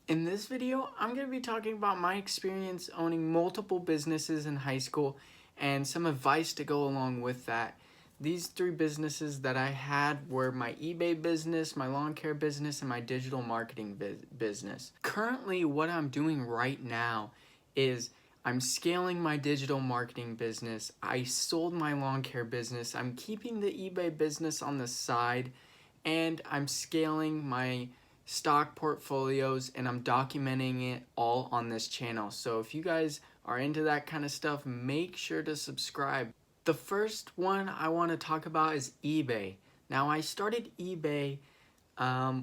In this video, I'm going to be talking about my experience owning multiple businesses in high school and some advice to go along with that. These three businesses that I had were my eBay business, my lawn care business, and my digital marketing business. Currently, what I'm doing right now is I'm scaling my digital marketing business. I sold my lawn care business. I'm keeping the eBay business on the side, and I'm scaling my stock portfolios and I'm documenting it all on this channel. So if you guys are into that kind of stuff, make sure to subscribe. The first one I want to talk about is eBay. Now I started eBay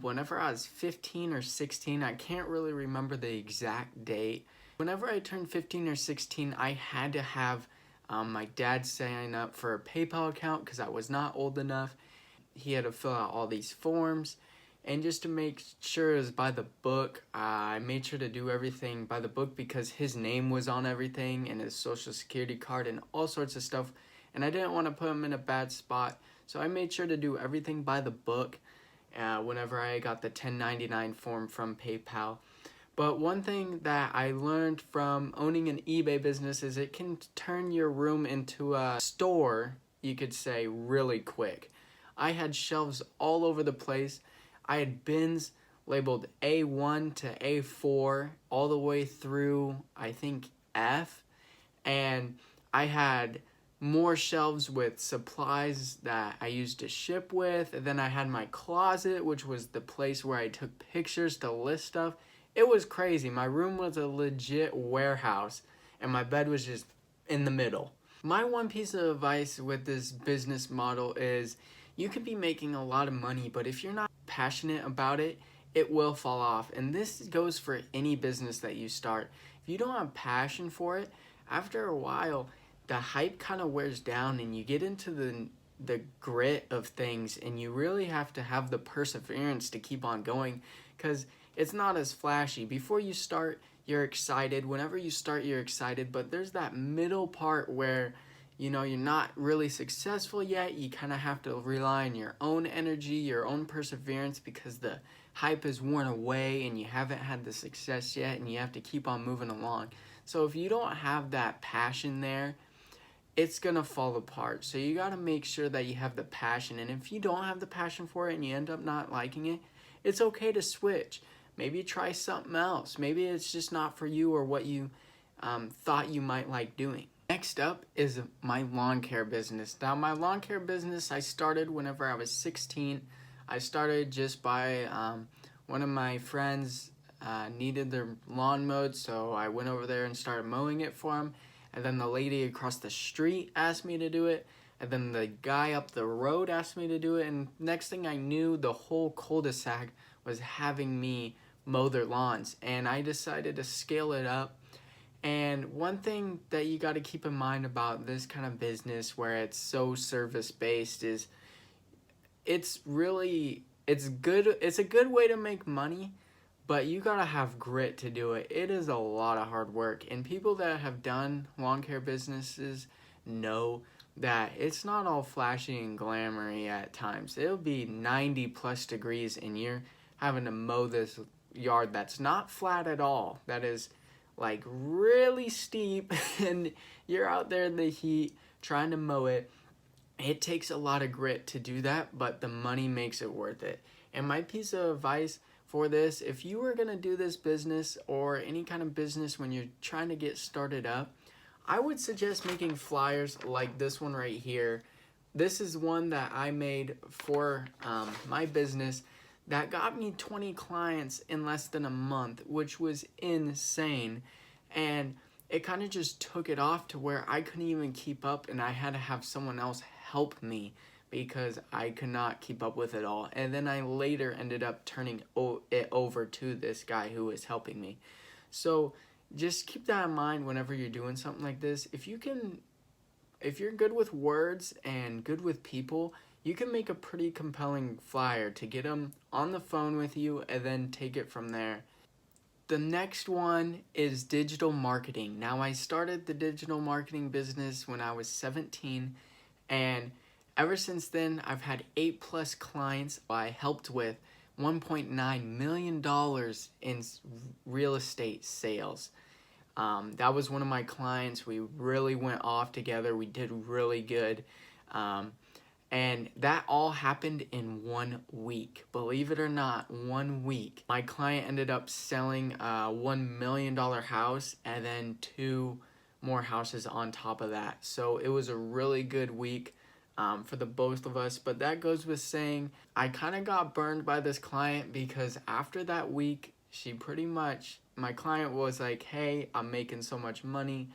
whenever I was 15 or 16. I can't really remember the exact date. Whenever I turned 15 or 16, I had to have my dad sign up for a PayPal account because I was not old enough. He had to fill out all these forms, and just to make sure it was by the book, I made sure to do everything by the book because his name was on everything and his social security card and all sorts of stuff, and I didn't want to put him in a bad spot, so I made sure to do everything by the book whenever I got the 1099 form from PayPal. But one thing that I learned from owning an eBay business is it can turn your room into a store, you could say, really quick. I had shelves all over the place. I had bins labeled A1 to A4 all the way through, I think, F. And I had more shelves with supplies that I used to ship with. And then I had my closet, which was the place where I took pictures to list stuff. It was crazy. My room was a legit warehouse, and my bed was just in the middle. My one piece of advice with this business model is you could be making a lot of money, but if you're not passionate about it, it will fall off. And this goes for any business that you start. If you don't have passion for it, after a while, the hype kind of wears down and you get into the grit of things, and you really have to have the perseverance to keep on going because it's not as flashy. Before you start, you're excited. Whenever you start, you're excited, but there's that middle part where you're not really successful yet. You kind of have to rely on your own energy, your own perseverance, because the hype is worn away and you haven't had the success yet, and you have to keep on moving along. So if you don't have that passion there, it's gonna fall apart. So you gotta make sure that you have the passion, and if you don't have the passion for it and you end up not liking it, it's okay to switch. Maybe try something else. Maybe it's just not for you or what you thought you might like doing. Next up is my lawn care business. Now, my lawn care business, I started whenever I was 16. I started just by one of my friends needed their lawn mowed, so I went over there and started mowing it for him. And then the lady across the street asked me to do it. And then the guy up the road asked me to do it. And next thing I knew, the whole cul-de-sac was having me mow their lawns. And I decided to scale it up. And one thing that you got to keep in mind about this kind of business where it's so service-based is it's good. It's a good way to make money, but you got to have grit to do it. It is a lot of hard work. And people that have done lawn care businesses know that it's not all flashy and glamoury at times. It'll be 90 plus degrees and you're having to mow this yard that's not flat at all. That is like really steep, and you're out there in the heat trying to mow it. It takes a lot of grit to do that, but the money makes it worth it. And my piece of advice for this, if you were going to do this business or any kind of business when you're trying to get started up, I would suggest making flyers like this one right here. This is one that I made for my business that got me 20 clients in less than a month, which was insane. And it kind of just took it off to where I couldn't even keep up, and I had to have someone else help me because I could not keep up with it all. And then I later ended up turning it over to this guy who was helping me. So just keep that in mind whenever you're doing something like this. If you're good with words and good with people, you can make a pretty compelling flyer to get them on the phone with you and then take it from there. The next one is digital marketing. Now, I started the digital marketing business when I was 17, and ever since then, I've had 8+ clients I helped with $1.9 million in real estate sales. That was one of my clients. We really went off together. We did really good. And that all happened in 1 week. Believe it or not, 1 week. My client ended up selling a $1 million house and then 2 more houses on top of that. So it was a really good week for the both of us. But that goes with saying I kind of got burned by this client because after that week, my client was like, hey, I'm making so much money.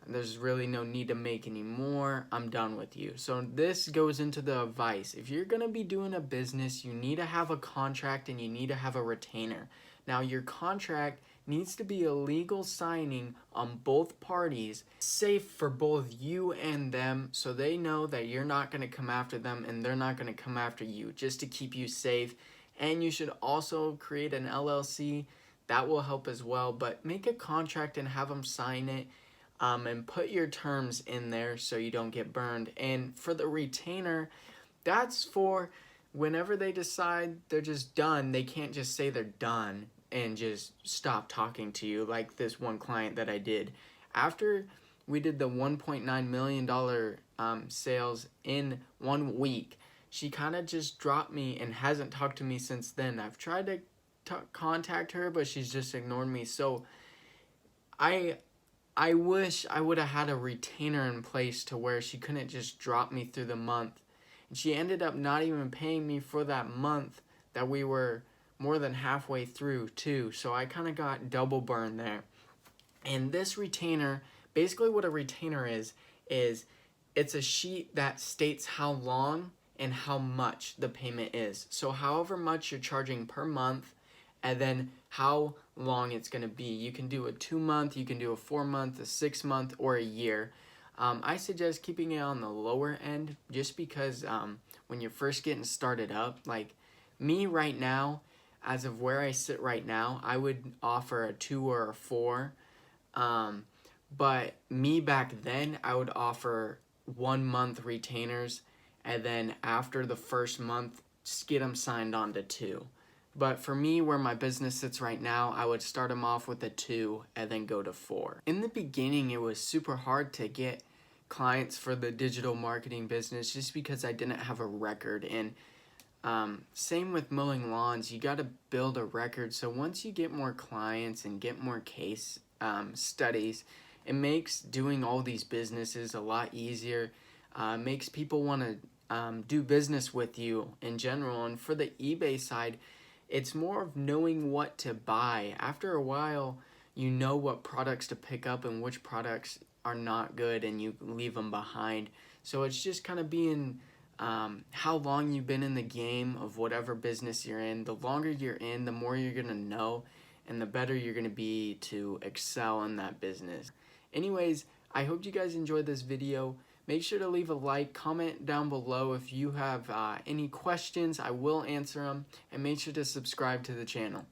There's really no need to make any more. I'm done with you. So this goes into the advice. If you're going to be doing a business, you need to have a contract and you need to have a retainer. Now, your contract needs to be a legal signing on both parties, safe for both you and them, so they know that you're not going to come after them and they're not going to come after you, just to keep you safe. And you should also create an LLC. That will help as well. But make a contract and have them sign it. And put your terms in there so you don't get burned. And for the retainer, that's for whenever they decide they're just done. They can't just say they're done and just stop talking to you, like this one client that I did. After we did the $1.9 million sales in 1 week, she kind of just dropped me and hasn't talked to me since then. I've tried to contact her, but she's just ignored me. So I wish I would have had a retainer in place to where she couldn't just drop me through the month. And she ended up not even paying me for that month that we were more than halfway through too. So I kind of got double burned there. And this retainer, basically what a retainer is it's a sheet that states how long and how much the payment is. So however much you're charging per month, and then how long it's going to be. You can do a 2-month, you can do a 4-month, a 6-month, or a year. I suggest keeping it on the lower end just because when you're first getting started up, like me right now, as of where I sit right now, I would offer a 2 or a 4. But me back then, I would offer 1-month retainers, and then after the first month, just get them signed on to 2. But for me, where my business sits right now, I would start them off with a 2 and then go to 4. In the beginning, it was super hard to get clients for the digital marketing business just because I didn't have a record. And same with mowing lawns, you got to build a record. So once you get more clients and get more case studies, it makes doing all these businesses a lot easier. Makes people want to do business with you in general. And for the eBay side, it's more of knowing what to buy. After a while, you know what products to pick up and which products are not good and you leave them behind. So it's just kind of being how long you've been in the game of whatever business you're in. The longer you're in, the more you're going to know and the better you're going to be to excel in that business. Anyways, I hope you guys enjoyed this video. Make sure to leave a like, comment down below if you have any questions. I will answer them. And make sure to subscribe to the channel.